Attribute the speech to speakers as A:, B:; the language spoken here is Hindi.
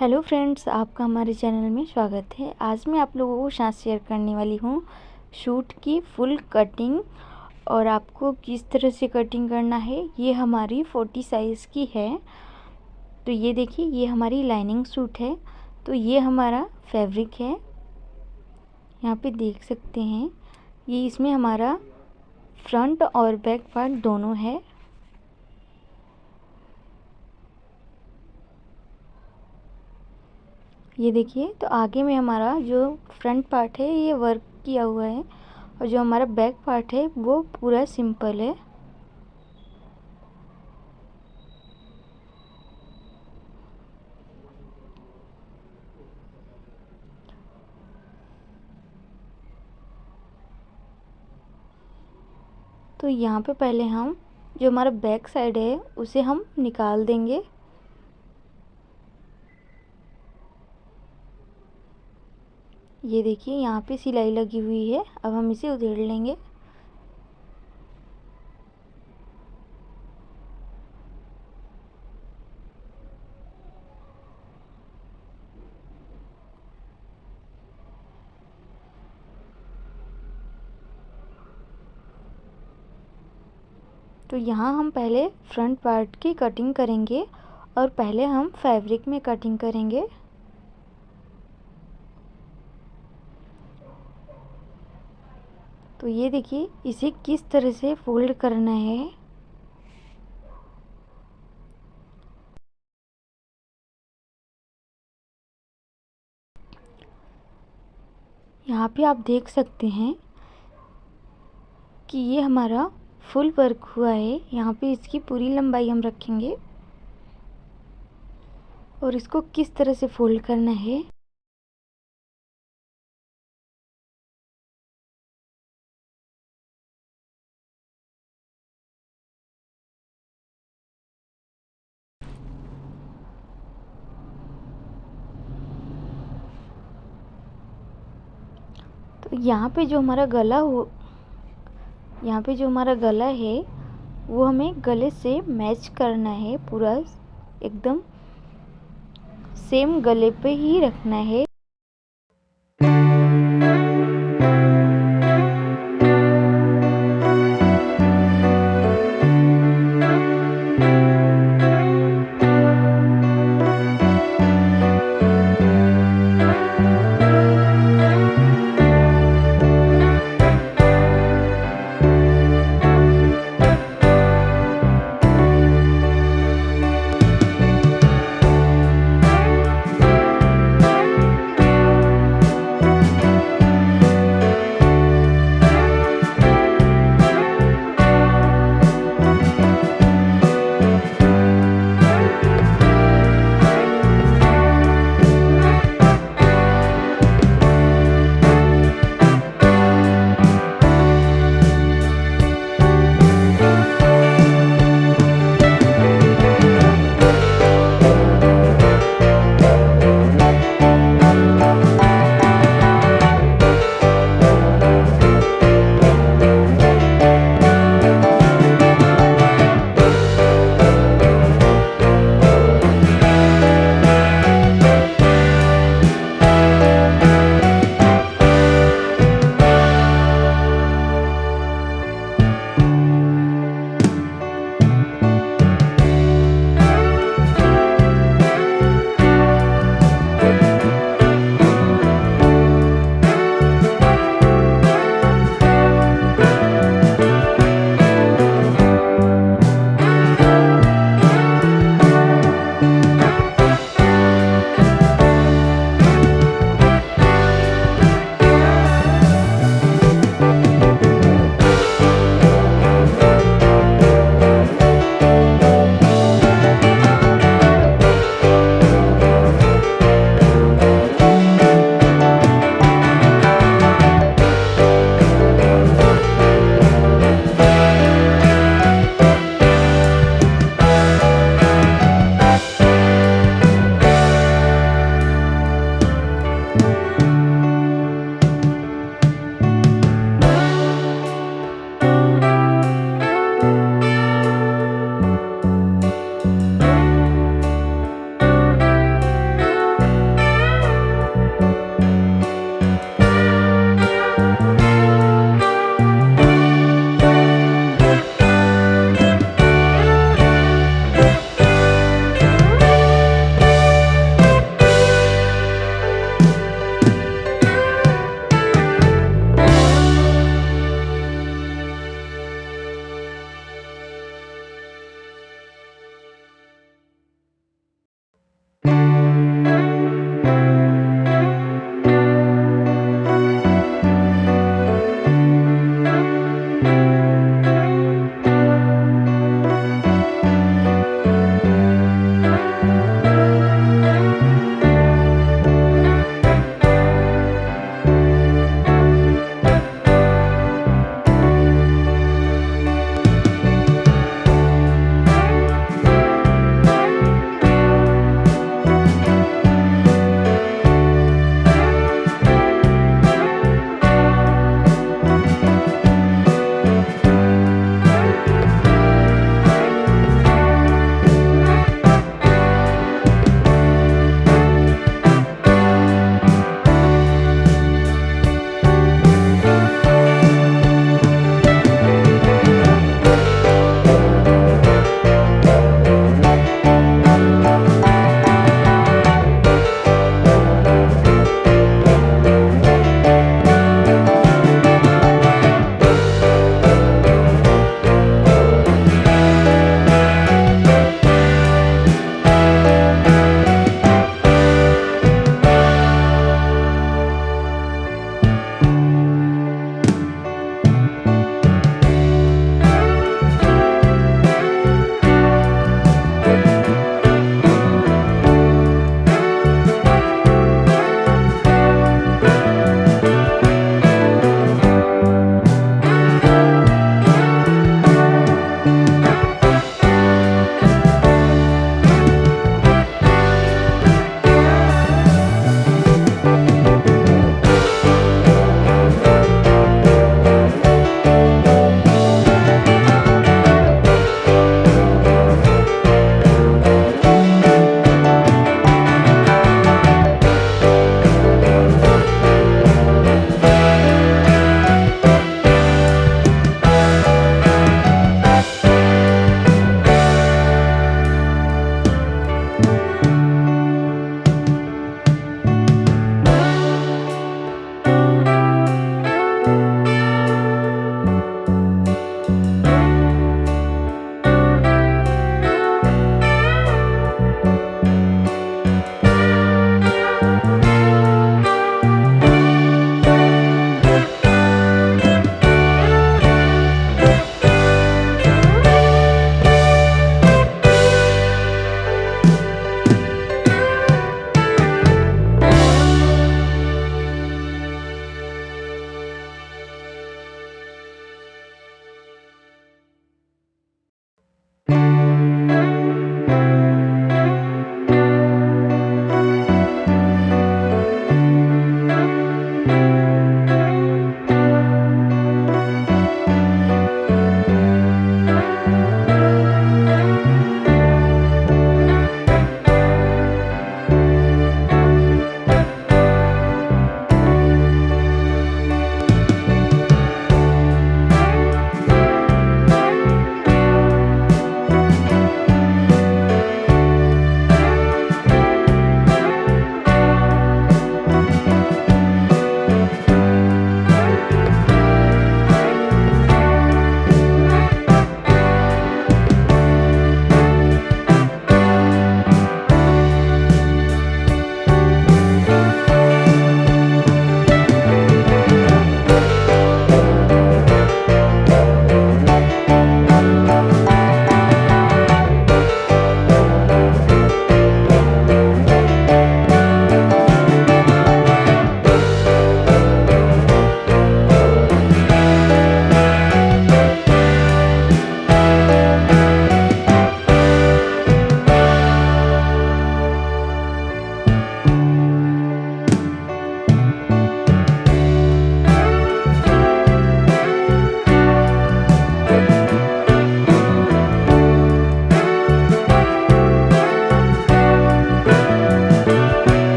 A: हेलो फ्रेंड्स, आपका हमारे चैनल में स्वागत है। आज मैं आप लोगों के साथ शेयर करने वाली हूँ सूट की फुल कटिंग और आपको किस तरह से कटिंग करना है। ये हमारी 40 साइज़ की है। तो ये देखिए, ये हमारी लाइनिंग सूट है। तो ये हमारा फैब्रिक है, यहाँ पे देख सकते हैं। ये इसमें हमारा फ्रंट और बैक पार्ट दोनों है। ये देखिए, तो आगे में हमारा जो फ्रंट पार्ट है ये वर्क किया हुआ है और जो हमारा बैक पार्ट है वो पूरा सिंपल है। तो यहाँ पे पहले हम जो हमारा बैक साइड है उसे हम निकाल देंगे। ये देखिए, यहाँ पे सिलाई लगी हुई है। अब हम इसे उधेड़ लेंगे। तो यहाँ हम पहले फ्रंट पार्ट की कटिंग करेंगे और पहले हम फैब्रिक में कटिंग करेंगे। तो ये देखिए, इसे किस तरह से फोल्ड करना है। यहाँ पे आप देख सकते हैं कि ये हमारा फुल वर्क हुआ है। यहाँ पे इसकी पूरी लंबाई हम रखेंगे और इसको किस तरह से फोल्ड करना है। तो यहाँ पे जो हमारा गला है वो हमें गले से मैच करना है। पूरा एकदम सेम गले पे ही रखना है।